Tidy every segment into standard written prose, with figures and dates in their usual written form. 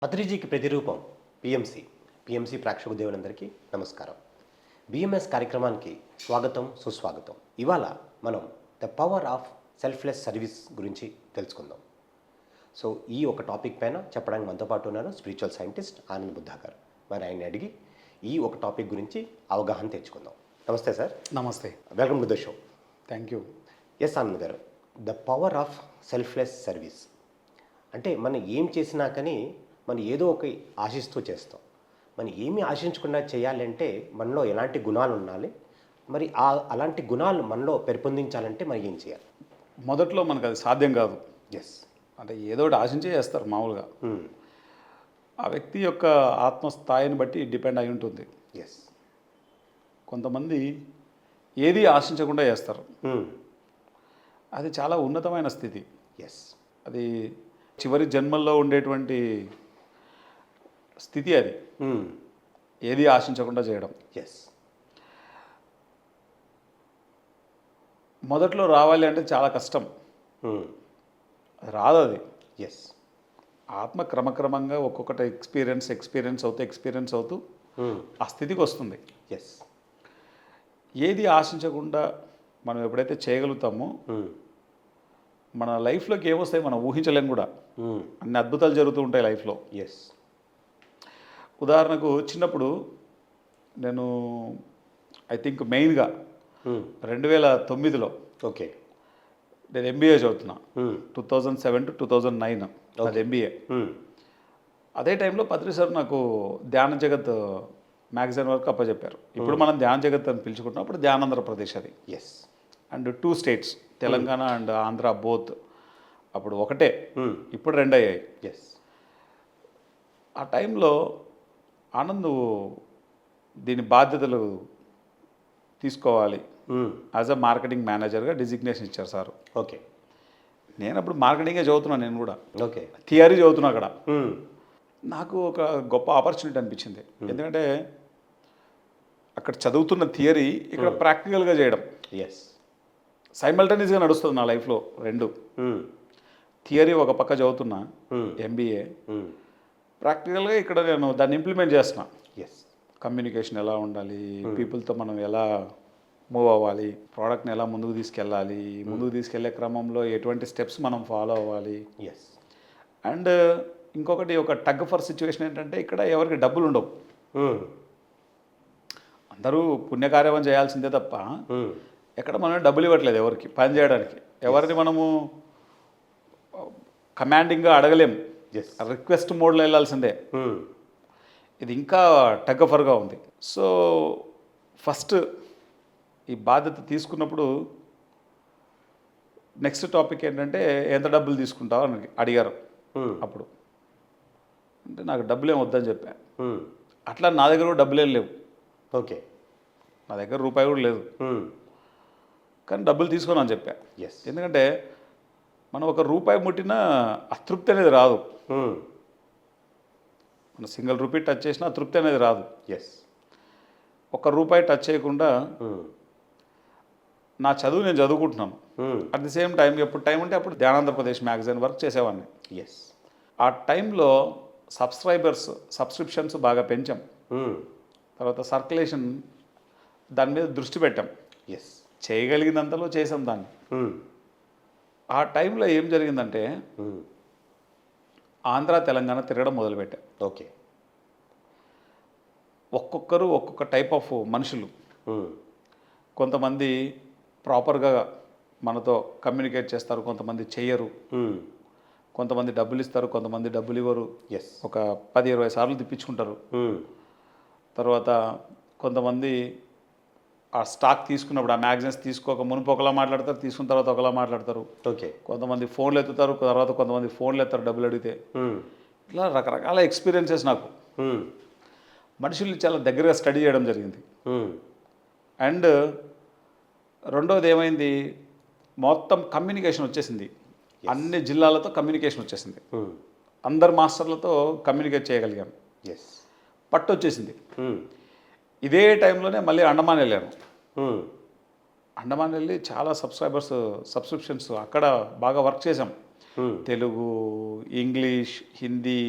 పత్రిజీకి ప్రతిరూపం పిఎంసి ప్రేక్షక దేవులందరికీ నమస్కారం. బిఎంఎస్ కార్యక్రమానికి స్వాగతం, సుస్వాగతం. ఇవాళ మనం the power of selfless service గురించి తెలుసుకుందాం. సో ఈ ఒక టాపిక్ పైన చెప్పడానికి మనతో పాటు ఉన్నారు స్పిరిచువల్ సైంటిస్ట్ ఆనంద్ బుద్ధా గారు. మరి ఆయన అడిగి ఈ ఒక టాపిక్ గురించి అవగాహన తెచ్చుకుందాం. నమస్తే సార్. నమస్తే. Welcome to the show. Thank you. S Anand గారు, the power of selfless service అంటే మనం ఏం చేసినా కానీ మనం ఏదో ఒక ఆశిస్తూ చేస్తాం. మనం ఏమి ఆశించకుండా చేయాలంటే మనలో ఎలాంటి గుణాలు ఉండాలి, మరి అలాంటి గుణాలు మనలో పెంపొందించాలంటే మనం ఏం చేయాలి? మొదట్లో మనకు అది సాధ్యం కాదు. ఎస్, అంటే ఏదో ఒకటి ఆశించే చేస్తారు మామూలుగా. ఆ వ్యక్తి యొక్క ఆత్మస్థాయిని బట్టి డిపెండ్ అయి ఉంటుంది. ఎస్, కొంతమంది ఏది ఆశించకుండా చేస్తారు. అది చాలా ఉన్నతమైన స్థితి. ఎస్, అది చివరి జన్మల్లో ఉండేటువంటి స్థితి. అది ఏది ఆశించకుండా చేయడం. ఎస్, మొదట్లో రావాలి అంటే చాలా కష్టం. అది రాదు. అది ఎస్, ఆత్మ క్రమక్రమంగా ఒక్కొక్కటి ఎక్స్పీరియన్స్ అవుతూ ఆ స్థితికి వస్తుంది. ఎస్, ఏది ఆశించకుండా మనం ఎప్పుడైతే చేయగలుగుతామో మన లైఫ్లోకి ఏమొస్తాయి మనం ఊహించలేం కూడా. అన్ని అద్భుతాలు జరుగుతూ ఉంటాయి లైఫ్లో. ఎస్. ఉదాహరణకు చిన్నప్పుడు నేను ఐ థింక్ మెయిన్గా 2009లో ఓకే, నేను ఎంబీఏ చదువుతున్నా. 2007 to 2009 అది ఎంబీఏ. అదే టైంలో పత్రి సార్ నాకు ధ్యాన జగత్ మ్యాగజైన్ వరకు అప్పచెప్పారు. ఇప్పుడు మనం ధ్యాన జగత్ అని పిలుచుకుంటాం, అప్పుడు ధ్యానాంధ్రప్రదేశ్ అది. Yes. And 2 states, Telangana and Andhra both. అప్పుడు ఒకటే, ఇప్పుడు 2 అయ్యాయి. ఎస్. ఆ టైంలో ఆనంద్ దీని బాధ్యతలు తీసుకోవాలి యాజ్ అ మార్కెటింగ్ మేనేజర్గా డిజిగ్నేషన్ ఇచ్చారు సార్. ఓకే. నేను అప్పుడు మార్కెటింగే చదువుతున్నాను. నేను కూడా ఓకే, థియరీ చదువుతున్నా అక్కడ. నాకు ఒక గొప్ప ఆపర్చునిటీ అనిపించింది. ఎందుకంటే అక్కడ చదువుతున్న థియరీ ఇక్కడ ప్రాక్టికల్గా చేయడం ఎస్, సైమల్టేనియస్గా నడుస్తుంది నా లైఫ్లో. 2 థియరీ ఒక పక్క చదువుతున్నా ఎంబీఏ, ప్రాక్టికల్గా ఇక్కడ నేను దాన్ని ఇంప్లిమెంట్ చేస్తున్నా. ఎస్. కమ్యూనికేషన్ ఎలా ఉండాలి, పీపుల్తో మనం ఎలా మూవ్ అవ్వాలి, ప్రోడక్ట్ని ఎలా ముందుకు తీసుకెళ్ళాలి, ముందుకు తీసుకెళ్లే క్రమంలో ఎటువంటి స్టెప్స్ మనం ఫాలో అవ్వాలి. ఎస్. అండ్ ఇంకొకటి, ఒక టగ్ ఫర్ సిచ్యువేషన్ ఏంటంటే ఇక్కడ ఎవరికి డబ్బులు ఉండవు. అందరూ పుణ్యకార్యం చేయాల్సిందే తప్ప ఎక్కడ మనం డబ్బులు ఇవ్వట్లేదు ఎవరికి పని చేయడానికి. ఎవరిని మనము కమాండింగ్గా అడగలేము, రిక్వెస్ట్ మోడ్లో వెళ్ళాల్సిందే. ఇది ఇంకా టగ్గఫర్గా ఉంది. సో ఫస్ట్ ఈ బాధ్యత తీసుకున్నప్పుడు నెక్స్ట్ టాపిక్ ఏంటంటే ఎంత డబ్బులు తీసుకుంటావు అని అడిగారు. అప్పుడు అంటే నాకు డబ్బులు ఏం వద్దని చెప్పాను. అట్లా నా దగ్గర కూడా డబ్బులేం లేవు. ఓకే, నా దగ్గర రూపాయి కూడా లేదు. కానీ డబ్బులు తీసుకొని అని చెప్పా. ఎస్. ఎందుకంటే మనం ఒక రూపాయి ముట్టినా అతృప్తి అనేది రాదు. మన సింగిల్ రూపీ టచ్ చేసినా తృప్తి అనేది రాదు. ఎస్. ఒక రూపాయి టచ్ చేయకుండా నా చదువు నేను చదువుకుంటున్నాను. అట్ ది సేమ్ టైం ఎప్పుడు టైం ఉంటే అప్పుడు ధ్యానాంధ్రప్రదేశ్ మ్యాగజైన్ వర్క్ చేసేవాడిని. ఎస్. ఆ టైంలో సబ్స్క్రిప్షన్స్ బాగా పెంచాం. తర్వాత సర్క్యులేషన్ దాని మీద దృష్టి పెట్టాం. ఎస్. చేయగలిగినంతలో చేసాం దాన్ని. ఆ టైంలో ఏం జరిగిందంటే ఆంధ్ర తెలంగాణ తిరగడం మొదలుపెట్టాం. ఓకే. ఒక్కొక్కరు ఒక్కొక్క టైప్ ఆఫ్ మనుషులు. కొంతమంది ప్రాపర్గా మనతో కమ్యూనికేట్ చేస్తారు, కొంతమంది చెయ్యరు. కొంతమంది డబ్బులు ఇస్తారు, కొంతమంది డబ్బులు ఇవ్వరు. ఎస్. ఒక 10-20 సార్లు తిప్పించుకుంటారు. తర్వాత కొంతమంది ఆ స్టాక్ తీసుకున్నప్పుడు, ఆ మ్యాగజైన్స్ తీసుకోక మునుపు ఒకలా మాట్లాడతారు, తీసుకున్న తర్వాత ఒకలా మాట్లాడతారు. ఓకే. కొంతమంది ఫోన్లు ఎత్తుతారు, తర్వాత కొంతమంది ఫోన్లు ఎత్తారు డబ్బులు అడిగితే. ఇట్లా రకరకాల ఎక్స్పీరియన్సెస్ నాకు. మనుషుల్ని చాలా దగ్గరగా స్టడీ చేయడం జరిగింది. అండ్ రెండోది ఏమైంది, మొత్తం కమ్యూనికేషన్ వచ్చేసింది. అన్ని జిల్లాలతో కమ్యూనికేషన్ వచ్చేసింది. అందరు మాస్టర్లతో కమ్యూనికేట్ చేయగలిగాను. ఎస్. పట్టు వచ్చేసింది. ఇదే టైంలోనే మళ్ళీ అండమాన్ వెళ్ళాను. అండమాన్ వెళ్ళి చాలా సబ్స్క్రిప్షన్స్ అక్కడ బాగా వర్క్ చేసాం. Telugu, English, Hindi,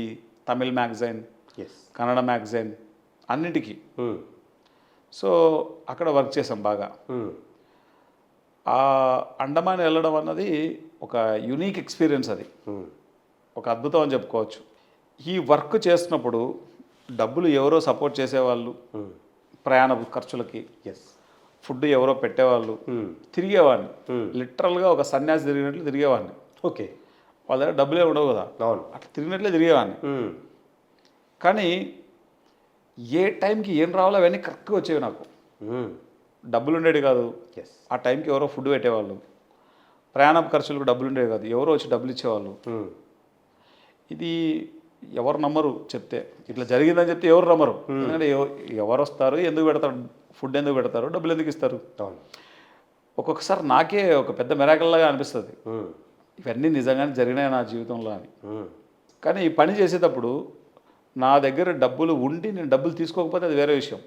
Tamil magazine, yes. Kannada magazine అన్నిటికీ. సో అక్కడ వర్క్ చేసాం బాగా. ఆ అండమాన్ వెళ్ళడం అన్నది ఒక యూనిక్ ఎక్స్పీరియన్స్, అది ఒక అద్భుతం అని చెప్పుకోవచ్చు. ఈ వర్క్ చేస్తున్నప్పుడు డబ్బులు ఎవరో సపోర్ట్ చేసేవాళ్ళు, ప్రయాణ ఖర్చులకి ఎస్. ఫుడ్ ఎవరో పెట్టేవాళ్ళు, తిరిగేవాడిని. లిటరల్గా ఒక సన్యాసి తిరిగినట్లు తిరిగేవాడిని. ఓకే. వాళ్ళ దగ్గర డబ్బులే ఉండవు కదా, అవును. అట్లా తిరిగినట్లే తిరిగేవాడిని. కానీ ఏ టైంకి ఏం రావాలో అవన్నీ కరెక్ట్గా వచ్చేవి నాకు. డబ్బులు ఉండేవి కాదు, ఎస్. ఆ టైంకి ఎవరో ఫుడ్ పెట్టేవాళ్ళు. ప్రయాణ ఖర్చులకు డబ్బులు ఉండేవి కాదు, ఎవరో వచ్చి డబ్బులు ఇచ్చేవాళ్ళు. ఇది ఎవరు నమ్మరు చెప్తే, ఇట్లా జరిగిందని చెప్తే ఎవరు నమ్మరు. ఎందుకంటే ఎవరు వస్తారు, ఎందుకు పెడతారు, ఫుడ్ ఎందుకు పెడతారు, డబ్బులు ఎందుకు ఇస్తారు. అవును. ఒక్కొక్కసారి నాకే ఒక పెద్ద మిరాకిల్లాగా అనిపిస్తుంది, ఇవన్నీ నిజంగానే జరిగినాయి నా జీవితంలో అని. కానీ ఈ పని చేసేటప్పుడు నా దగ్గర డబ్బులు ఉండి నేను డబ్బులు తీసుకోకపోతే అది వేరే విషయం.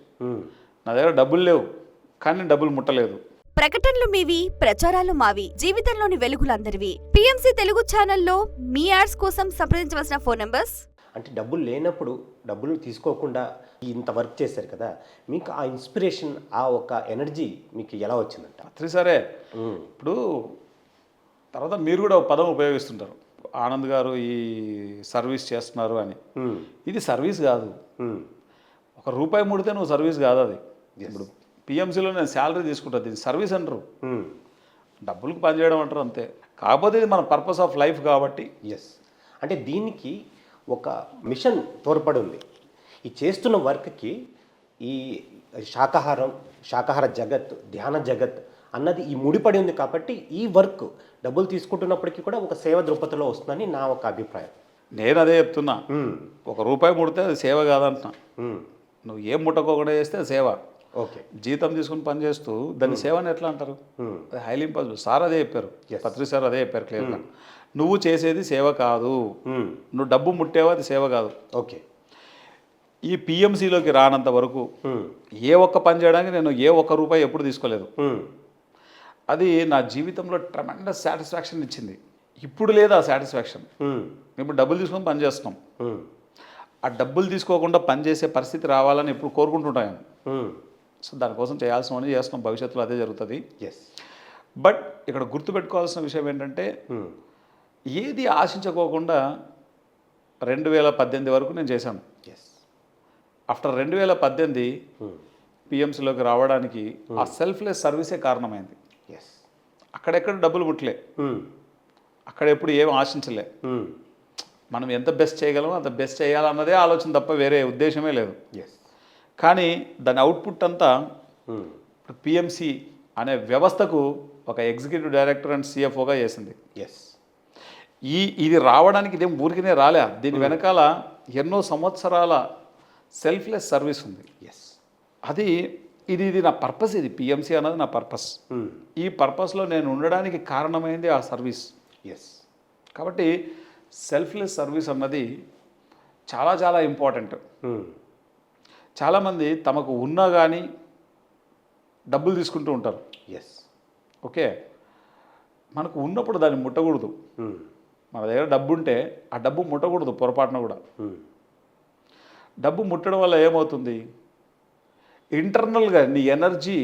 నా దగ్గర డబ్బులు లేవు, కానీ నేను డబ్బులు ముట్టలేదు. ప్రకటనలు మీవి, ప్రచారాలు మావి, జీవితంలోని వెలుగులందరివి. పిఎంసి తెలుగు ఛానల్లో మీ యాడ్స్ కోసం సంప్రదించవలసిన ఫోన్ నంబర్స్. అంటే డబ్బులు లేనప్పుడు డబ్బులు తీసుకోకుండా ఇంత వర్క్ చేశారు కదా, మీకు ఆ ఇన్స్పిరేషన్, ఆ ఒక ఎనర్జీ మీకు ఎలా వచ్చిందంట? సరే, ఇప్పుడు తర్వాత మీరు కూడా ఒక పదం ఉపయోగిస్తుంటారు, ఆనంద్ గారు ఈ సర్వీస్ చేస్తున్నారు అని. ఇది సర్వీస్ కాదు. ఒక రూపాయి ముడితే నువ్వు సర్వీస్ కాదు అది. ఇప్పుడు పిఎంసీలో నేను శాలరీ తీసుకుంటాను, దీన్ని సర్వీస్ అంటారు, డబ్బులకు పనిచేయడం అంటారు అంతే. కాకపోతే ఇది మన పర్పస్ ఆఫ్ లైఫ్ కాబట్టి. ఎస్. అంటే దీనికి ఒక మిషన్ తోడ్పడి ఉంది. ఈ చేస్తున్న వర్క్కి ఈ శాకాహార జగత్, ధ్యాన జగత్ అన్నది ఈ ముడిపడి ఉంది కాబట్టి ఈ వర్క్ డబ్బులు తీసుకుంటున్నప్పటికీ కూడా ఒక సేవ దృక్పథంలో వస్తుందని నా ఒక అభిప్రాయం. నేను అదే చెప్తున్నా, ఒక రూపాయి ముడితే అది సేవ కాదంటున్నా. నువ్వు ఏం ముట్టకోకుండా చేస్తే అది సేవ. ఓకే. జీతం తీసుకుని పని చేస్తూ దాన్ని సేవని ఎట్లా అంటారు? అది హైలీ ఇంపాసిబుల్. సార్ అదే చెప్పారు, పత్రి సార్ అదే చెప్పారు క్లియర్గా. నువ్వు చేసేది సేవ కాదు, నువ్వు డబ్బు ముట్టేవా అది సేవ కాదు. ఓకే. ఈ పిఎంసీలోకి రానంత వరకు ఏ ఒక్క పని చేయడానికి నేను ఏ ఒక్క రూపాయి ఎప్పుడు తీసుకోలేదు. అది నా జీవితంలో ట్రెమెండస్ సాటిస్ఫాక్షన్ ఇచ్చింది. ఇప్పుడు లేదు ఆ సాటిస్ఫాక్షన్. ఇప్పుడు డబ్బులు తీసుకొని పని చేస్తున్నాం, ఆ డబ్బులు తీసుకోకుండా పనిచేసే పరిస్థితి రావాలని ఎప్పుడు కోరుకుంటుంటాను. సో దానికోసం చేయాల్సినవన్నీ చేస్తున్నాం, భవిష్యత్తులో అదే జరుగుతుంది. ఎస్. బట్ ఇక్కడ గుర్తుపెట్టుకోవాల్సిన విషయం ఏంటంటే, ఏది ఆశించుకోకుండా 2018 వరకు నేను చేశాను. ఎస్. ఆఫ్టర్ 2018 పిఎంసీలోకి రావడానికి ఆ సెల్ఫ్లెస్ సర్వీసే కారణమైంది. ఎస్. అక్కడెక్కడ డబ్బులు ముట్టలే, అక్కడ ఎప్పుడు ఏం ఆశించలే. మనం ఎంత బెస్ట్ చేయగలమో అంత బెస్ట్ చేయాలన్నదే ఆలోచన తప్ప వేరే ఉద్దేశమే లేదు. ఎస్. కానీ దాని అవుట్పుట్ అంతా ఇప్పుడు పిఎంసి అనే వ్యవస్థకు ఒక ఎగ్జిక్యూటివ్ డైరెక్టర్ అండ్ సిఎఫ్ఓగా చేసింది. ఎస్. ఇది రావడానికి ఇదేం ఊరికినే రాలే, దీని వెనకాల ఎన్నో సంవత్సరాల సెల్ఫ్లెస్ సర్వీస్ ఉంది. ఎస్. అది ఇది నా పర్పస్. ఇది పిఎంసి అన్నది నా పర్పస్. ఈ పర్పస్లో నేను ఉండడానికి కారణమైంది ఆ సర్వీస్. ఎస్. కాబట్టి సెల్ఫ్లెస్ సర్వీస్ అన్నది చాలా చాలా ఇంపార్టెంట్. చాలామంది తమకు ఉన్నా కానీ డబ్బులు తీసుకుంటూ ఉంటారు. ఎస్. ఓకే, మనకు ఉన్నప్పుడు దాన్ని ముట్టకూడదు. మన దగ్గర డబ్బు ఉంటే ఆ డబ్బు ముట్టకూడదు పొరపాటున కూడా. డబ్బు ముట్టడం వల్ల ఏమవుతుంది, ఇంటర్నల్గా నీ ఎనర్జీ,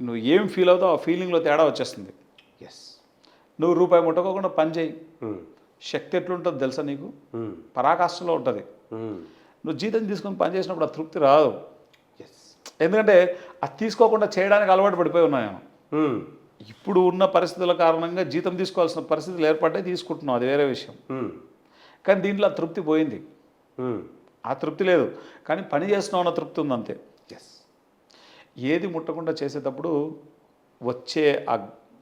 నువ్వు ఏం ఫీల్ అవుతావు ఆ ఫీలింగ్లో తేడా వచ్చేస్తుంది. ఎస్. నువ్వు రూపాయి ముట్టకోకుండా పని చేయి, శక్తి ఎట్లుంటుంది తెలుసా నీకు? పరాకాష్ఠలో ఉంటుంది. నువ్వు జీతం తీసుకొని పని చేసినప్పుడు ఆ తృప్తి రాదు. ఎస్. ఎందుకంటే అది తీసుకోకుండా చేయడానికి అలవాటు పడిపోయి ఉన్నాను. ఇప్పుడు ఉన్న పరిస్థితుల కారణంగా జీతం తీసుకోవాల్సిన పరిస్థితులు ఏర్పడ్డాయి, తీసుకుంటున్నాం, అది వేరే విషయం. కానీ దీంట్లో ఆ తృప్తి పోయింది. ఆ తృప్తి లేదు, కానీ పని చేస్తున్నాం అన్న తృప్తి ఉంది అంతే. ఎస్. ఏది ముట్టకుండా చేసేటప్పుడు వచ్చే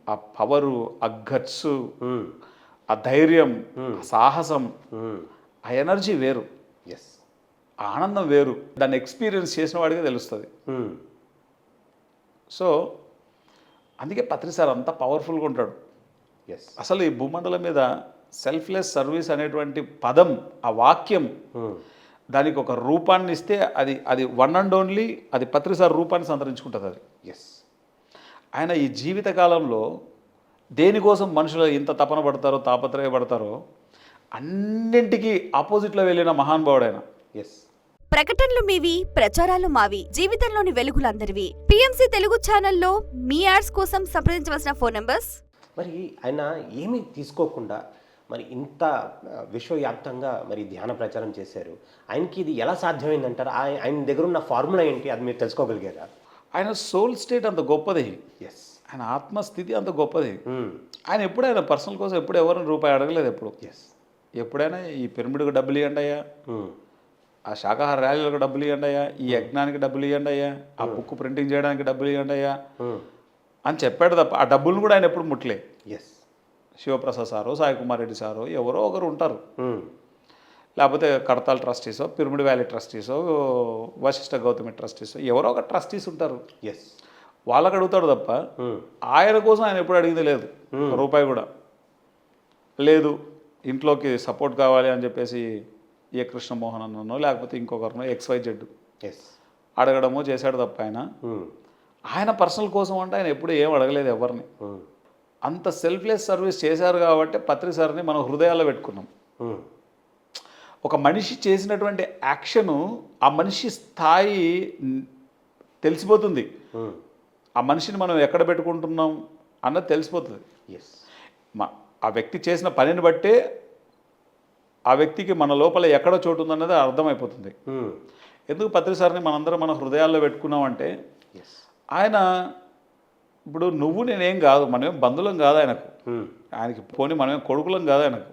ఆ పవరు, ఆ గట్స్, ఆ ధైర్యం, ఆ సాహసం, ఆ ఎనర్జీ వేరు. ఎస్. ఆ ఆనందం వేరు. దాన్ని ఎక్స్పీరియన్స్ చేసిన వాడిగా తెలుస్తుంది. సో అందుకే పత్రి సార్ అంత పవర్ఫుల్గా ఉంటాడు. ఎస్. అసలు ఈ భూమండలం మీద సెల్ఫ్లెస్ సర్వీస్ అనేటువంటి పదం, ఆ వాక్యం, దానికి ఒక రూపాన్ని ఇస్తే అది వన్ అండ్ ఓన్లీ అది పత్రి సార్ రూపాన్ని సంతరించుకుంటుంది అది. ఎస్. ఆయన ఈ జీవితకాలంలో దేనికోసం మనుషులు ఇంత తపన పడతారో, తాపత్రయపడతారో అన్నింటికి ఆపోజిట్లో వెళ్ళిన మహానుభావుడు ఆయన. ఎస్. ప్రకటనలు మీవి, ప్రచారాలు మావి, జీవితంలోని వెలుగులందరివి. పిఎంసి తెలుగు ఛానల్లో మీ యాడ్స్ కోసం సంప్రదించవలసిన ఫోన్ నంబర్స్. మరి ఆయన ఏమీ తీసుకోకుండా మరి ఇంత విశ్వవ్యాప్తంగా మరి ధ్యాన ప్రచారం చేశారు. ఆయనకి ఇది ఎలా సాధ్యమైందంటారు? ఆయన దగ్గర ఉన్న ఫార్ములా ఏంటి, అది మీరు తెలుసుకోగలిగారా? ఆయన సోల్ స్టేట్ అంత గొప్పది, ఎస్. ఆయన ఆత్మస్థితి అంత గొప్పది. ఆయన ఎప్పుడు ఆయన పర్సనల్ కోసం ఎప్పుడు ఎవరిని రూపాయి అడగలేదు. ఎప్పుడు ఎస్. ఎప్పుడైనా ఈ పిరమిడ్కి డబ్బులు ఇవ్వండి అయ్యా, ఆ శాకాహార ర్యాలీలకు డబ్బులు ఇవ్వండి అయ్యా, ఈ యజ్ఞానికి డబ్బులు ఇవ్వండి అయ్యా, ఆ బుక్ ప్రింటింగ్ చేయడానికి డబ్బులు ఇవ్వండి అయ్యా అని చెప్పాడు తప్ప ఆ డబ్బులను కూడా ఆయన ఎప్పుడు ముట్టలే. ఎస్. శివప్రసాద్ సారో, సాయి కుమార్ రెడ్డి సారో ఎవరో ఒకరు ఉంటారు, లేకపోతే కడతాల్ ట్రస్టీసో, పిరమిడ్ వ్యాలీ ట్రస్టీసో, వశిష్ఠ గౌతమి ట్రస్టీసో ఎవరో ఒక ట్రస్టీస్ ఉంటారు. ఎస్. వాళ్ళకి అడుగుతాడు తప్ప ఆయన కోసం ఆయన ఎప్పుడు అడిగింది లేదు, రూపాయి కూడా లేదు. ఇంట్లోకి సపోర్ట్ కావాలి అని చెప్పేసి ఏ కృష్ణమోహన్ అన్నో లేకపోతే ఇంకొకరినో XYZ ఎస్ అడగడమో చేశాడు తప్ప ఆయన పర్సనల్ కోసం అంటే ఆయన ఎప్పుడు ఏం అడగలేదు ఎవరిని. అంత సెల్ఫ్లెస్ సర్వీస్ చేశారు కాబట్టి పత్రి సార్ని మనం హృదయాల్లో పెట్టుకున్నాం. ఒక మనిషి చేసినటువంటి యాక్షను ఆ మనిషి స్థాయి తెలిసిపోతుంది, ఆ మనిషిని మనం ఎక్కడ పెట్టుకుంటున్నాం అన్నది తెలిసిపోతుంది. ఎస్. ఆ వ్యక్తి చేసిన పనిని బట్టే ఆ వ్యక్తికి మన లోపల ఎక్కడ చోటు ఉందన్నది అర్థమైపోతుంది. ఎందుకు పత్రి సార్ని మనందరం మన హృదయాల్లో పెట్టుకున్నామంటే ఆయన ఇప్పుడు నువ్వు నేనేం కాదు, మనమేం బంధువులం కాదు ఆయనకు, ఆయనకి పోనీ మనమేం కొడుకులం కాదు ఆయనకు,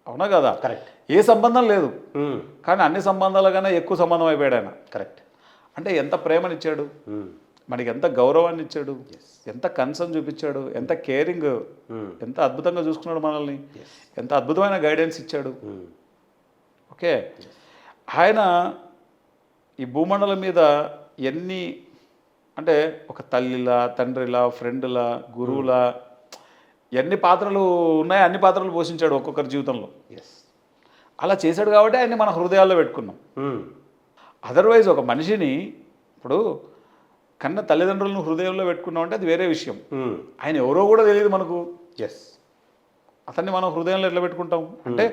అవునా కదా? కరెక్ట్. ఏ సంబంధం లేదు, కానీ అన్ని సంబంధాల కన్నా ఎక్కువ సంబంధం అయిపోయాడు ఆయన. కరెక్ట్. అంటే ఎంత ప్రేమనిచ్చాడు మనకి, ఎంత గౌరవాన్ని ఇచ్చాడు, ఎంత కన్సర్న్ చూపించాడు, ఎంత కేరింగ్, ఎంత అద్భుతంగా చూసుకున్నాడు మనల్ని, ఎంత అద్భుతమైన గైడెన్స్ ఇచ్చాడు. ఓకే, ఆయన ఈ భూమండలం మీద ఎన్ని అంటే ఒక తల్లిలా, తండ్రిలా, ఫ్రెండ్లా, గురువులా ఎన్ని పాత్రలు ఉన్నాయో అన్ని పాత్రలు పోషించాడు ఒక్కొక్కరి జీవితంలో. అలా చేశాడు కాబట్టి ఆయన్ని మన హృదయాల్లో పెట్టుకున్నాం. అదర్వైజ్ ఒక మనిషిని ఇప్పుడు కన్న తల్లిదండ్రులను హృదయంలో పెట్టుకున్నాం అంటే అది వేరే విషయం. ఆయన ఎవరో కూడా తెలియదు మనకు. ఎస్. అతన్ని మనం హృదయంలో ఎట్లా పెట్టుకుంటాం అంటే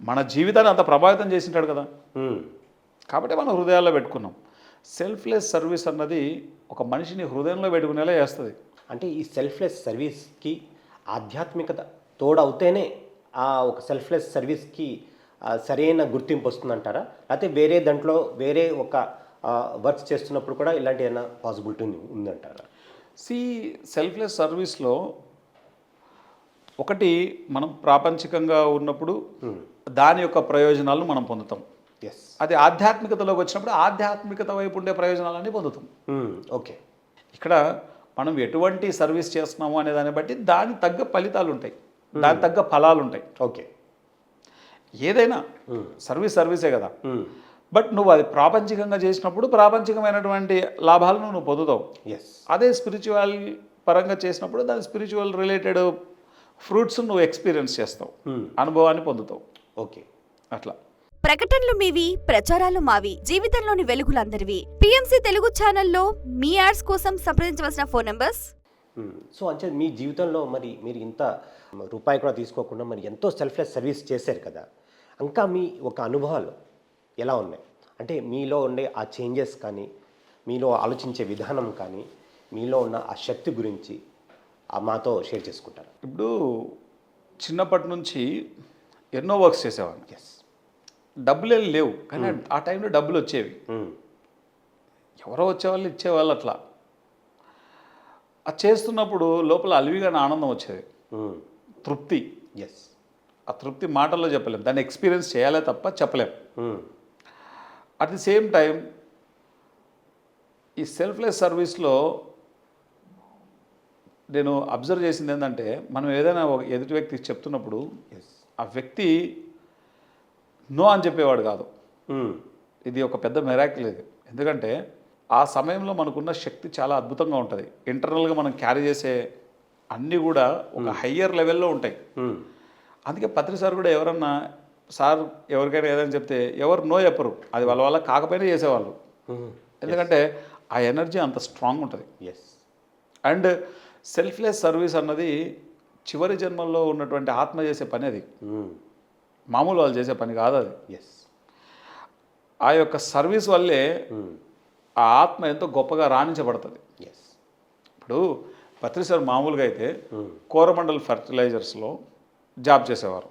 మన జీవితాన్ని అంత ప్రభావితం చేసింటాడు కదా, కాబట్టి మనం హృదయాల్లో పెట్టుకున్నాం. సెల్ఫ్లెస్ సర్వీస్ అన్నది ఒక మనిషిని హృదయంలో పెట్టుకునేలా చేస్తుంది. అంటే ఈ సెల్ఫ్లెస్ సర్వీస్కి ఆధ్యాత్మికత తోడవుతేనే ఆ ఒక సెల్ఫ్లెస్ సర్వీస్కి సరైన గుర్తింపు వస్తుందంటారా? లేకపోతే వేరే దాంట్లో వేరే ఒక వర్క్స్ చేస్తున్నప్పుడు కూడా ఇలాంటి ఏమైనా పాసిబిలిటీ ఉందంటారా? సెల్ఫ్లెస్ సర్వీస్లో ఒకటి మనం ప్రాపంచికంగా ఉన్నప్పుడు దాని యొక్క ప్రయోజనాలను మనం పొందుతాం. ఎస్. అది ఆధ్యాత్మికతలోకి వచ్చినప్పుడు ఆధ్యాత్మికత వైపు ఉండే ప్రయోజనాలన్నీ పొందుతాం. ఓకే. ఇక్కడ మనం ఎటువంటి సర్వీస్ చేస్తున్నాము అనే దాన్ని బట్టి దానికి తగ్గ ఫలితాలు ఉంటాయి, దానికి తగ్గ ఫలాలు ఉంటాయి. ఓకే. ఏదైనా సర్వీసే కదా. బట్ నువ్వు అది ప్రాపంచికంగా చేసినప్పుడు ప్రాపంచికమైనటువంటి లాభాలను నువ్వు పొందుతావు. ఎస్. అదే స్పిరిచువల్ పరంగా చేసినప్పుడు దాని స్పిరిచువల్ రిలేటెడ్ ఫ్రూట్స్ నువ్వు ఎక్స్పీరియన్స్ చేస్తావు, అనుభవాన్ని పొందుతావు. ఓకే. అట్లా ప్రకటనలు మీవి, ప్రచారాలు మావి, జీవితంలోని వెలుగులందరివి. పిఎంసి తెలుగు ఛానల్లో మీ యాడ్స్ కోసం సంప్రదించవలసిన ఫోన్ నంబర్స్. సో అంటే మీ జీవితంలో మరి మీరు ఇంత రూపాయి కూడా తీసుకోకుండా మరి ఎంతో సెల్ఫ్లెస్ సర్వీస్ చేశారు కదా, ఇంకా మీ ఒక అనుభవాలు ఎలా ఉన్నాయి? అంటే మీలో ఉండే ఆ చేంజెస్ కానీ, మీలో ఆలోచించే విధానం కానీ, మీలో ఉన్న ఆ శక్తి గురించి మాతో షేర్ చేసుకుంటారు. ఇప్పుడు చిన్నప్పటి నుంచి ఎన్నో వర్క్స్ చేసేవాడిని. ఎస్. డబ్బులు ఏం లేవు, కానీ ఆ టైంలో డబ్బులు వచ్చేవి. ఎవరో వచ్చేవాళ్ళు ఇచ్చేవాళ్ళు. అట్లా అది చేస్తున్నప్పుడు లోపల అలివిగా ఆనందం వచ్చేది, తృప్తి. ఎస్. ఆ తృప్తి మాటల్లో చెప్పలేం, దాన్ని ఎక్స్పీరియన్స్ చేయాలే తప్ప చెప్పలేం. అట్ ది సేమ్ టైం ఈ సెల్ఫ్లెస్ సర్వీస్లో నేను అబ్జర్వ్ చేసింది ఏంటంటే, మనం ఏదైనా ఒక ఎదుటి వ్యక్తికి చెప్తున్నప్పుడు ఆ వ్యక్తి నో అని చెప్పేవాడు కాదు. ఇది ఒక పెద్ద మెరాకిల్ ఇది. ఎందుకంటే ఆ సమయంలో మనకున్న శక్తి చాలా అద్భుతంగా ఉంటుంది. ఇంటర్నల్గా మనం క్యారీ చేసే అన్నీ కూడా ఒక హయ్యర్ లెవెల్లో ఉంటాయి. అందుకే పత్రి సార్ కూడా ఎవరన్నా సార్ ఎవరికైనా ఏదైనా చెప్తే ఎవరు నో చెప్పరు, అది వాళ్ళ వల్ల కాకపోయినా చేసేవాళ్ళు. ఎందుకంటే ఆ ఎనర్జీ అంత స్ట్రాంగ్ ఉంటుంది. ఎస్. అండ్ సెల్ఫ్లెస్ సర్వీస్ అన్నది చివరి జన్మల్లో ఉన్నటువంటి ఆత్మ చేసే పని. అది మామూలు వాళ్ళు చేసే పని కాదు అది. ఎస్. ఆ యొక్క సర్వీస్ వల్లే ఆ ఆత్మ ఎంతో గొప్పగా రాణించబడుతుంది. ఎస్. ఇప్పుడు పత్రి సార్ మామూలుగా అయితే కోరమండల్ ఫర్టిలైజర్స్లో జాబ్ చేసేవారు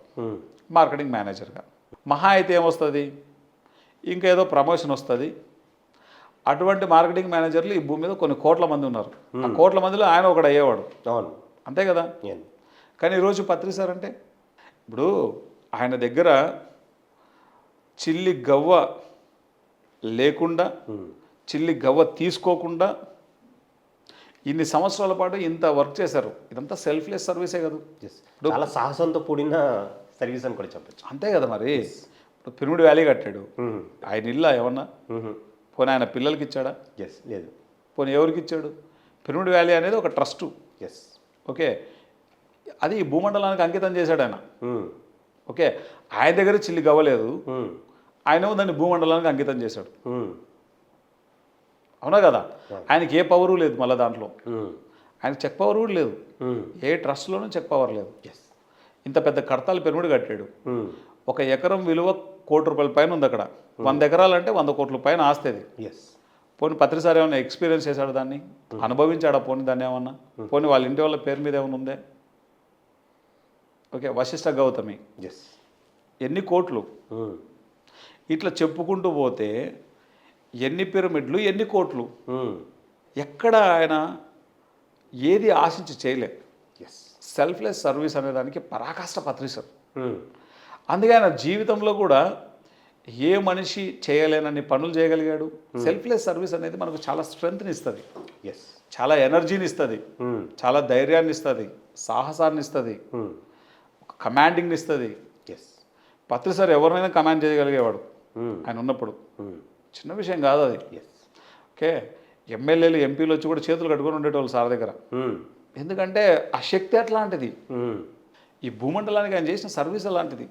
మార్కెటింగ్ మేనేజర్గా. మహా అయితే ఏమొస్తుంది, ఇంకేదో ప్రమోషన్ వస్తుంది. అటువంటి మార్కెటింగ్ మేనేజర్లు ఈ భూమి మీద కొన్ని కోట్ల మంది ఉన్నారు. ఆ కోట్ల మందిలో ఆయన ఒకడు అయ్యేవాడు. అవును, అంతే కదా. కానీ ఈరోజు పత్రి సార్ అంటే ఇప్పుడు ఆయన దగ్గర చిల్లి గవ్వ లేకుండా, చిల్లి గవ్వ తీసుకోకుండా ఇన్ని సంవత్సరాల పాటు ఇంత వర్క్ చేశారు. ఇదంతా సెల్ఫ్లెస్ సర్వీసే కదా. చాలా సాహసంతో కూడిన సర్వీస్ అని కూడా చెప్పచ్చు. అంతే కదా. మరి ఇప్పుడు పిరమిడ్ వ్యాలీ కట్టాడు. ఆయన ఇల్లా ఏమన్నా పోనీ ఆయన పిల్లలకి ఇచ్చాడా? ఎస్, లేదు. పోనీ ఎవరికి ఇచ్చాడు? పిరమిడ్ వ్యాలీ అనేది ఒక ట్రస్టు. ఎస్. ఓకే, అది ఈ భూమండలానికి అంకితం చేశాడు ఆయన. ఓకే, ఆయన దగ్గర చిల్లి గవ్వలేదు, ఆయన దాన్ని భూమండలానికి అంకితం చేశాడు. అవునా కదా. ఆయనకి ఏ పవరు లేదు, మళ్ళీ దాంట్లో ఆయనకి చెక్ పవర్ కూడా లేదు. ఏ ట్రస్ట్లోనూ చెక్ పవర్ లేదు. ఇంత పెద్ద కడతాలు పిరమిడ్ కట్టాడు. 1 ఎకరం విలువ ₹1,00,00,000 పైన ఉంది అక్కడ. 100 ఎకరాలు అంటే 100 కోట్ల పైన ఆస్తేది. పోనీ పత్రిసారి ఏమన్నా ఎక్స్పీరియన్స్ చేశాడు, దాన్ని అనుభవించాడా? పోనీ దాన్ని ఏమన్నా, పోనీ వాళ్ళ ఇంటి వాళ్ళ పేరు మీద ఏమైనా ఉందే? ఓకే, వశిష్ఠ గౌతమి ఎన్ని కోట్లు, ఇట్లా చెప్పుకుంటూ పోతే ఎన్ని పిరమిడ్లు, ఎన్ని కోట్లు. ఎక్కడ ఆయన ఏది ఆశించి చేయలేదు. సెల్ఫ్లెస్ సర్వీస్ అనే దానికి పరాకాష్ట పత్రి సార్. అందుకే ఆయన జీవితంలో కూడా ఏ మనిషి చేయలేనన్ని పనులు చేయగలిగాడు. సెల్ఫ్లెస్ సర్వీస్ అనేది మనకు చాలా స్ట్రెంగ్త్ని ఇస్తుంది, చాలా ఎనర్జీని ఇస్తుంది, చాలా ధైర్యాన్ని ఇస్తుంది, సాహసాన్ని ఇస్తుంది, ఒక కమాండింగ్ని ఇస్తుంది. పత్రి సార్ ఎవరినైనా కమాండ్ చేయగలిగేవాడు ఆయన ఉన్నప్పుడు. చిన్న విషయం కాదు అది. ఓకే, ఎమ్మెల్యేలు ఎంపీలు వచ్చి కూడా చేతులు కట్టుకొని ఉండేటోళ్ళు సార్ దగ్గర. ఎందుకంటే ఆ శక్తి అట్లాంటిది. ఈ భూమండలానికి ఆయన చేసిన సర్వీస్ అలాంటిది.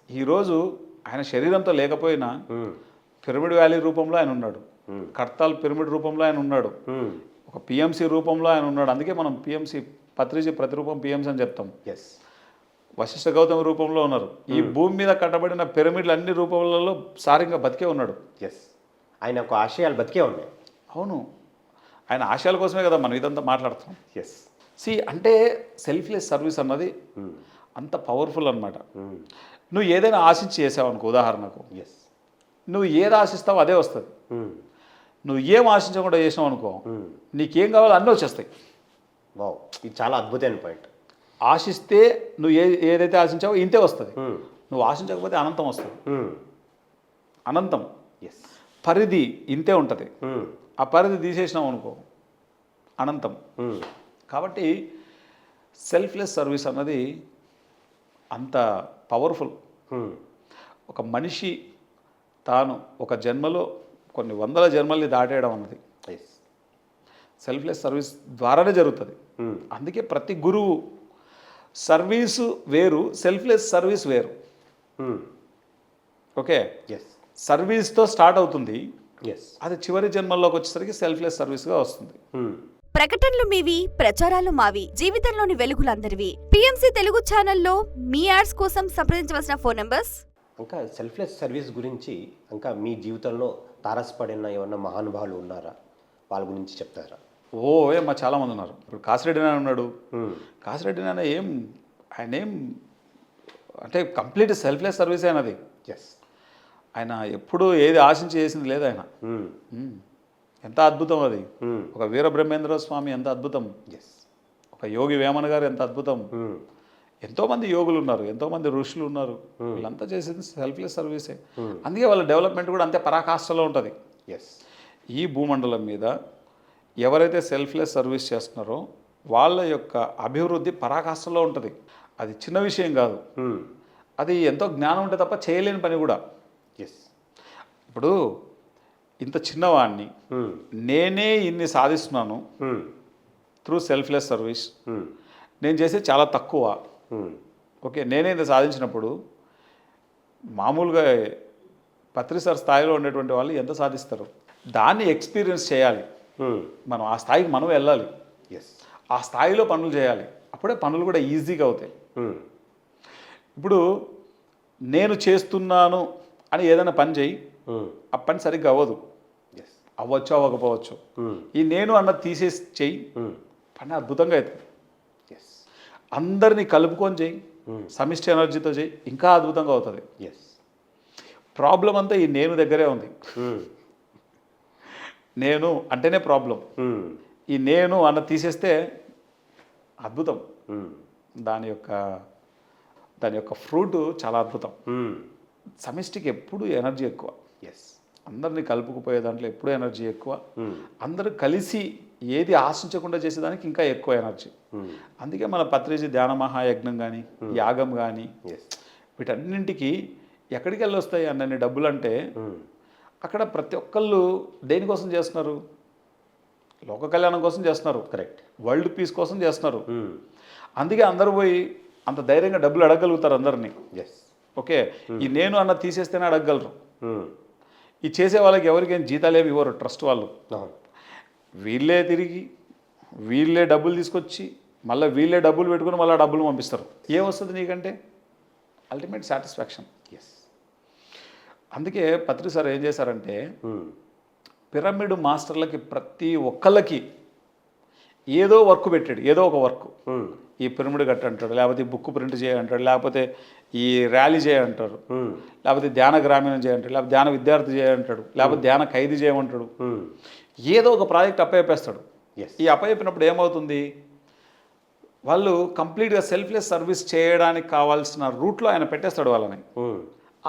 ఈరోజు ఆయన శరీరంతో లేకపోయినా పిరమిడ్ వ్యాలీ రూపంలో ఆయన ఉన్నాడు, కడతాల్ పిరమిడ్ రూపంలో ఆయన ఉన్నాడు, ఒక పిఎంసి రూపంలో ఆయన ఉన్నాడు. అందుకే మనం పిఎంసి పత్రిజీ ప్రతిరూపం పిఎంసి అని చెప్తాం. వశిష్ఠ గౌతమ రూపంలో ఉన్నారు. ఈ భూమి మీద కట్టబడిన పిరమిడ్లు అన్ని రూపంలో సారింగా బతికే ఉన్నాడు. ఆయన ఒక ఆశయాలు బతికే ఉన్నాయి. అవును, ఆయన ఆశయాల కోసమే కదా మనం ఇదంతా మాట్లాడుతున్నాం. అంటే సెల్ఫ్లెస్ సర్వీస్ అన్నది అంత పవర్ఫుల్ అనమాట. నువ్వు ఏదైనా ఆశించి చేసావు అనుకో, ఉదాహరణకు నువ్వు ఏది ఆశిస్తావో అదే వస్తుంది. నువ్వు ఏం ఆశించకుండా చేసినావు అనుకో, నీకేం కావాలో అన్నీ వచ్చేస్తాయి. వావ్, ఇది చాలా అద్భుతమైన పాయింట్. ఆశిస్తే నువ్వు ఏదైతే ఆశించావో ఇంతే వస్తుంది. నువ్వు ఆశించకపోతే అనంతం వస్తుంది. అనంతం పరిధి ఇంతే ఉంటుంది. ఆ పరిధి తీసేసినావు అనుకో అనంతం. కాబట్టి సెల్ఫ్లెస్ సర్వీస్ అన్నది అంత పవర్ఫుల్. ఒక మనిషి తాను ఒక జన్మలో కొన్ని వందల జన్మల్ని దాటేయడం అన్నది సెల్ఫ్లెస్ సర్వీస్ ద్వారానే జరుగుతుంది. అందుకే ప్రతి గురువు సర్వీసు వేరు, సెల్ఫ్లెస్ సర్వీస్ వేరు. ఓకే, సర్వీస్తో స్టార్ట్ అవుతుంది, అది చివరి జన్మల్లోకి వచ్చేసరికి సెల్ఫ్లెస్ సర్వీస్గా వస్తుంది. ప్రకటనలు మీవి, ప్రచారాలు మావి, జీవితంలోని వెలుగులందరివి. పిఎంసి తెలుగు ఛానల్లో మీ యాడ్స్ కోసం సంప్రదించవలసిన ఫోన్ నంబర్స్. ఇంకా సెల్ఫ్లెస్ సర్వీస్ గురించి ఇంకా మీ జీవితంలో తారసపడిన ఏమన్నా మహానుభావులు ఉన్నారా? వాళ్ళ గురించి చెప్తారా? ఏమో చాలామంది ఉన్నారు. ఇప్పుడు కాసిరెడ్డి నాన్న ఉన్నాడు. కాసిరెడ్డి నాన్న ఆయన అంటే కంప్లీట్ సెల్ఫ్లెస్ సర్వీస్ అయినది. ఆయన ఎప్పుడూ ఏది ఆశించి చేసింది లేదు ఆయన. ఎంత అద్భుతం అది. ఒక వీరబ్రహ్మేంద్ర స్వామి ఎంత అద్భుతం, ఒక యోగి వేమన గారు ఎంత అద్భుతం. ఎంతోమంది యోగులు ఉన్నారు, ఎంతోమంది ఋషులు ఉన్నారు. వీళ్ళంతా చేసింది సెల్ఫ్లెస్ సర్వీసే. అందుకే వాళ్ళ డెవలప్మెంట్ కూడా అంతే పరాకాష్ఠలో ఉంటుంది. ఈ భూమండలం మీద ఎవరైతే సెల్ఫ్లెస్ సర్వీస్ చేస్తున్నారో వాళ్ళ యొక్క అభివృద్ధి పరాకాష్ఠలో ఉంటుంది. అది చిన్న విషయం కాదు, అది ఎంతో జ్ఞానం ఉంటే తప్ప చేయలేని పని కూడా. ఇప్పుడు ఇంత చిన్నవాడిని నేనే ఇన్ని సాధిస్తున్నాను త్రూ సెల్ఫ్లెస్ సర్వీస్. నేను చేసే చాలా తక్కువ. ఓకే, నేనే ఇంత సాధించినప్పుడు మామూలుగా పత్రిసార్ స్థాయిలో ఉండేటువంటి వాళ్ళు ఎంత సాధిస్తారు? దాన్ని ఎక్స్పీరియన్స్ చేయాలి మనం. ఆ స్థాయికి మనం వెళ్ళాలి, ఆ స్థాయిలో పనులు చేయాలి. అప్పుడే పనులు కూడా ఈజీగా అవుతాయి. ఇప్పుడు నేను చేస్తున్నాను అని ఏదైనా పని చేయి, ఆ పని సరిగ్గా అవ్వదు, ఎస్ అవ్వచ్చు అవ్వకపోవచ్చు. ఈ నేను అన్నది తీసేసి చెయ్యి, పని అద్భుతంగా అవుతుంది. ఎస్ అందరినీ కలుపుకొని చెయ్యి, సమిష్టి ఎనర్జీతో చెయ్యి, ఇంకా అద్భుతంగా అవుతుంది. ఎస్ ప్రాబ్లం అంతా ఈ నేను దగ్గరే ఉంది. నేను అంటేనే ప్రాబ్లం. ఈ నేను అన్న తీసేస్తే అద్భుతం. దాని యొక్క ఫ్రూట్ చాలా అద్భుతం. సమిష్టికి ఎప్పుడు ఎనర్జీ ఎక్కువ, ఎస్ అందరినీ కలుపుకుపోయే దాంట్లో ఎప్పుడూ ఎనర్జీ ఎక్కువ. అందరూ కలిసి ఏది ఆశించకుండా చేసేదానికి ఇంకా ఎక్కువ ఎనర్జీ. అందుకే మన పత్రిజీ ధ్యాన మహాయజ్ఞం కానీ, యాగం కానీ, ఎస్ వీటన్నింటికి ఎక్కడికి వెళ్ళి వస్తాయి అన్నన్ని డబ్బులు అంటే, అక్కడ ప్రతి ఒక్కళ్ళు దేనికోసం చేస్తున్నారు? లోక కళ్యాణం కోసం చేస్తున్నారు, కరెక్ట్. వరల్డ్ పీస్ కోసం చేస్తున్నారు. అందుకే అందరూ పోయి అంత ధైర్యంగా డబ్బులు అడగగలుగుతారు అందరినీ. ఎస్ ఓకే, ఈ నేను అన్న తీసేస్తేనే అడగగలరు. ఈ చేసే వాళ్ళకి ఎవరికేం జీతాలు ఏమి ఇవ్వరు, ట్రస్ట్ వాళ్ళు. వీళ్ళే తిరిగి వీళ్ళే డబ్బులు తీసుకొచ్చి మళ్ళీ వీళ్ళే డబ్బులు పెట్టుకుని మళ్ళీ డబ్బులు పంపిస్తారు. ఏమొస్తుంది నీకంటే? Ultimate satisfaction. ఎస్ అందుకే పత్రి సార్ ఏం చేశారంటే, పిరమిడ్ మాస్టర్లకి ప్రతి ఒక్కళ్ళకి ఏదో వర్క్ పెట్టాడు, ఏదో ఒక వర్క్. ఈ పిరమిడ్ కట్టంటాడు, లేకపోతే ఈ బుక్ ప్రింట్ చేయంటాడు, లేకపోతే ఈ ర్యాలీ చేయంటారు, లేకపోతే ధ్యాన గ్రామీణం చేయంటాడు, లేకపోతే ధ్యాన విద్యార్థి చేయంటాడు, లేకపోతే ధ్యాన ఖైదీ చేయమంటాడు. ఏదో ఒక ప్రాజెక్ట్ అప్పచెప్పేస్తాడు. ఈ అప్పచెప్పినప్పుడు ఏమవుతుంది? వాళ్ళు కంప్లీట్గా సెల్ఫ్లెస్ సర్వీస్ చేయడానికి కావాల్సిన రూట్లో ఆయన పెట్టేస్తాడు వాళ్ళని.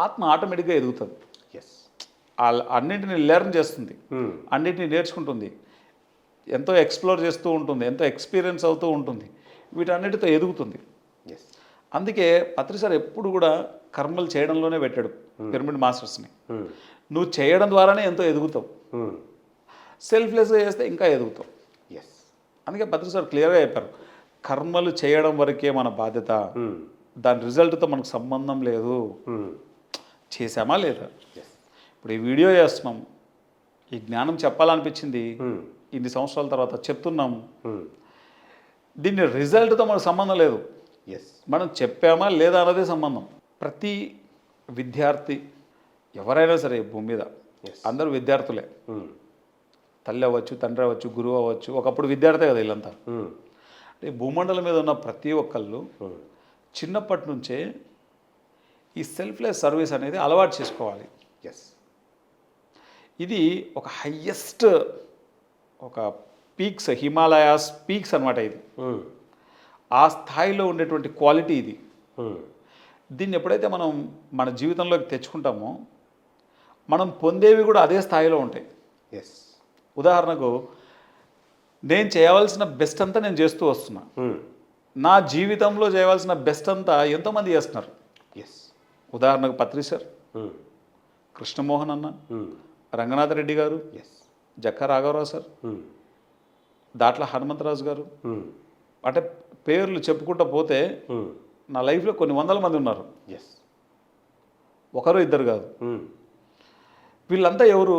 ఆత్మ ఆటోమేటిక్గా ఎదుగుతుంది, ఎస్ అన్నింటినీ లెర్న్ చేస్తుంది, అన్నింటినీ నేర్చుకుంటుంది, ఎంతో ఎక్స్ప్లోర్ చేస్తూ ఉంటుంది, ఎంతో ఎక్స్పీరియన్స్ అవుతూ ఉంటుంది, వీటన్నిటితో ఎదుగుతుంది. ఎస్ అందుకే పత్రి సార్ ఎప్పుడు కూడా కర్మలు చేయడంలోనే పెట్టాడు పిరమిడ్ మాస్టర్స్ని. నువ్వు చేయడం ద్వారానే ఎంతో ఎదుగుతావు, సెల్ఫ్లెస్గా చేస్తే ఇంకా ఎదుగుతావు. ఎస్ అందుకే పత్రి సార్ క్లియర్గా చెప్పారు, కర్మలు చేయడం వరకే మన బాధ్యత, దాని రిజల్ట్తో మనకు సంబంధం లేదు. చేసామా లేదా? ఇప్పుడు ఈ వీడియో చేస్తున్నాం, ఈ జ్ఞానం చెప్పాలనిపించింది, ఇన్ని సంవత్సరాల తర్వాత చెప్తున్నాము. దీని రిజల్ట్తో మనకు సంబంధం లేదు, ఎస్ మనం చెప్పామా లేదా అన్నదే సంబంధం. ప్రతి విద్యార్థి ఎవరైనా సరే భూమి మీద అందరూ విద్యార్థులే. తల్లి అవ్వచ్చు, తండ్రి అవ్వచ్చు, గురువు అవ్వచ్చు, ఒకప్పుడు విద్యార్థే కదా వీళ్ళంతా. అంటే భూమండలం మీద ఉన్న ప్రతి ఒక్కళ్ళు చిన్నప్పటి నుంచే ఈ సెల్ఫ్లెస్ సర్వీస్ అనేది అలవాటు చేసుకోవాలి. ఎస్ ఇది ఒక హయ్యెస్ట్, ఒక పీక్స్, హిమాలయాస్ పీక్స్ అనమాట. ఇది ఆ స్థాయిలో ఉండేటువంటి క్వాలిటీ ఇది. దీన్ని ఎప్పుడైతే మనం మన జీవితంలోకి తెచ్చుకుంటామో మనం పొందేవి కూడా అదే స్థాయిలో ఉంటాయి. ఎస్ ఉదాహరణకు నేను చేయవలసిన బెస్ట్ అంతా నేను చేస్తూ వస్తున్నా, నా జీవితంలో చేయవలసిన బెస్ట్ అంతా ఎంతోమంది చేస్తున్నారు. ఎస్ ఉదాహరణకు పత్రి సార్, కృష్ణమోహన్ అన్న, రంగనాథ రెడ్డి గారు, ఎస్ జక్క రాఘవరావు సార్, దాట్ల హనుమంతరాజు గారు, అంటే పేర్లు చెప్పుకుంటూ పోతే నా లైఫ్లో కొన్ని వందల మంది ఉన్నారు. ఎస్ ఒకరు ఇద్దరు కాదు. వీళ్ళంతా ఎవరు?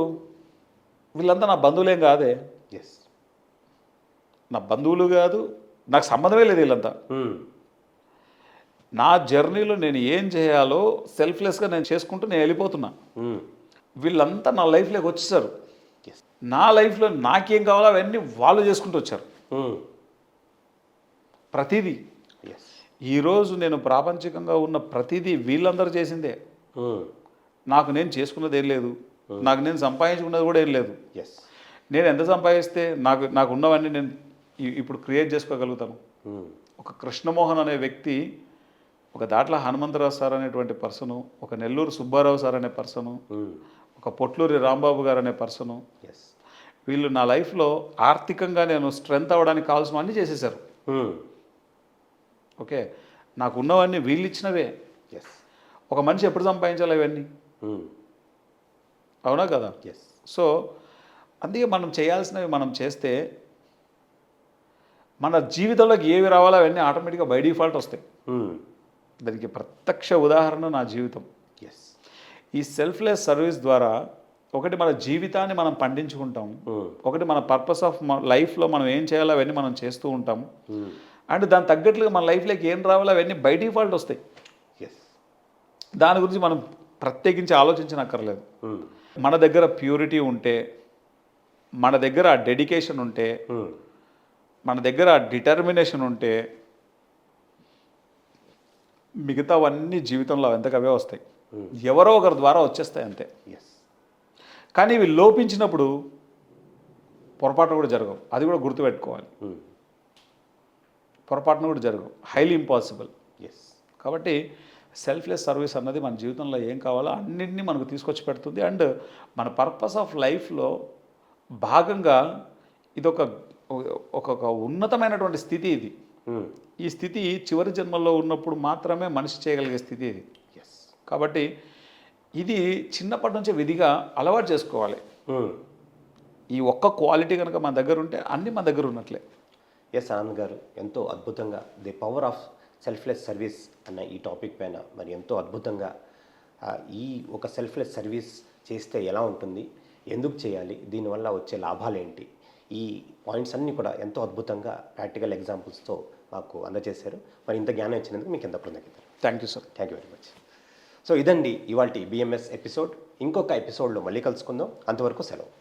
వీళ్ళంతా నా బంధువులేం కాదే, ఎస్ నా బంధువులు కాదు, నాకు సంబంధమే లేదు వీళ్ళంతా. నా జర్నీలో నేను ఏం చేయాలో సెల్ఫ్లెస్గా నేను చేసుకుంటూ నేను వెళ్ళిపోతున్నా. వీళ్ళంతా నా లైఫ్లోకి వచ్చేసారు. నా లైఫ్లో నాకేం కావాలో అవన్నీ వాళ్ళు చేసుకుంటూ వచ్చారు ప్రతిదీ. ఈరోజు నేను ప్రాపంచికంగా ఉన్న ప్రతిదీ వీళ్ళందరూ చేసిందే. నాకు నేను చేసుకున్నది ఏం లేదు, నాకు నేను సంపాదించుకున్నది కూడా ఏం లేదు. ఎస్ నేను ఎంత సంపాదిస్తే నాకు ఉన్నవన్నీ నేను ఇప్పుడు క్రియేట్ చేసుకోగలుగుతాను. ఒక కృష్ణమోహన్ అనే వ్యక్తి, ఒక దాట్ల హనుమంతరావు సార్ అనేటువంటి పర్సను, ఒక నెల్లూరు సుబ్బారావు సార్ అనే పర్సను, ఒక పొట్లూరి రాంబాబు గారు అనే పర్సను, వీళ్ళు నా లైఫ్లో ఆర్థికంగా నేను స్ట్రెంత్ అవ్వడానికి కావాల్సిన అన్నీ చేసేసారు. ఓకే, నాకు ఉన్నవన్నీ వీళ్ళు ఇచ్చినవే. ఒక మనిషి ఎప్పుడు సంపాదించాలి అవన్నీ? అవునా కదా? సో అందుకే మనం చేయాల్సినవి మనం చేస్తే మన జీవితంలోకి ఏవి రావాలో అవన్నీ ఆటోమేటిక్గా బై డిఫాల్ట్ వస్తాయి. దానికి ప్రత్యక్ష ఉదాహరణ నా జీవితం. ఈ సెల్ఫ్లెస్ సర్వీస్ ద్వారా ఒకటి మన జీవితాన్ని మనం పండించుకుంటాం, ఒకటి మన పర్పస్ ఆఫ్ లైఫ్లో మనం ఏం చేయాలో అవన్నీ మనం చేస్తూ ఉంటాం. అండ్ దాని తగ్గట్లుగా మన లైఫ్లోకి ఏం రావాలో అవన్నీ బై డిఫాల్ట్ వస్తాయి. దాని గురించి మనం ప్రత్యేకించి ఆలోచించనక్కర్లేదు. మన దగ్గర ప్యూరిటీ ఉంటే, మన దగ్గర ఆ డెడికేషన్ ఉంటే, మన దగ్గర ఆ డిటర్మినేషన్ ఉంటే మిగతావన్నీ జీవితంలో ఎంతకవే వస్తాయి. ఎవరో ఒకరి ద్వారా వచ్చేస్తాయి అంతే. ఎస్. కానీ ఇవి లోపించినప్పుడు పొరపాటున కూడా జరగవు. అది కూడా గుర్తుపెట్టుకోవాలి. పొరపాటున కూడా జరగవు. Highly impossible. ఎస్. కాబట్టి సెల్ఫ్లెస్ సర్వీస్ అన్నది మన జీవితంలో ఏం కావాలో అన్నింటినీ మనకు తీసుకొచ్చి పెడుతుంది. అండ్ మన పర్పస్ ఆఫ్ లైఫ్లో భాగంగా ఇది ఒక ఉన్నతమైనటువంటి స్థితి. ఇది ఈ స్థితి చివరి జన్మల్లో ఉన్నప్పుడు మాత్రమే మనిషి చేయగలిగే స్థితి ఇది. ఎస్. కాబట్టి ఇది చిన్నప్పటి నుంచే విధిగా అలవాటు చేసుకోవాలి. ఈ ఒక్క క్వాలిటీ కనుక మన దగ్గర ఉంటే అన్నీ మన దగ్గర ఉన్నట్లే. ఎస్ ఆనంద్ గారు, ఎంతో అద్భుతంగా the power of selfless service అన్న ఈ టాపిక్ పైన మరి ఎంతో అద్భుతంగా ఈ ఒక సెల్ఫ్లెస్ సర్వీస్ చేస్తే ఎలా ఉంటుంది, ఎందుకు చేయాలి, దీనివల్ల వచ్చే లాభాలు ఏంటి, ఈ పాయింట్స్ అన్నీ కూడా ఎంతో అద్భుతంగా ప్రాక్టికల్ ఎగ్జాంపుల్స్తో మాకు అందజేశారు. మరి ఇంత జ్ఞానం ఇచ్చినందుకు మీకు ఎంత కృతజ్ఞతలు. Thank you sir. Thank you very much. So ఇదండి ఇవాల్టి బిఎంఎస్ ఎపిసోడ్. ఇంకొక ఎపిసోడ్లో మళ్ళీ కలుసుకుందాం. అంతవరకు సెలవు.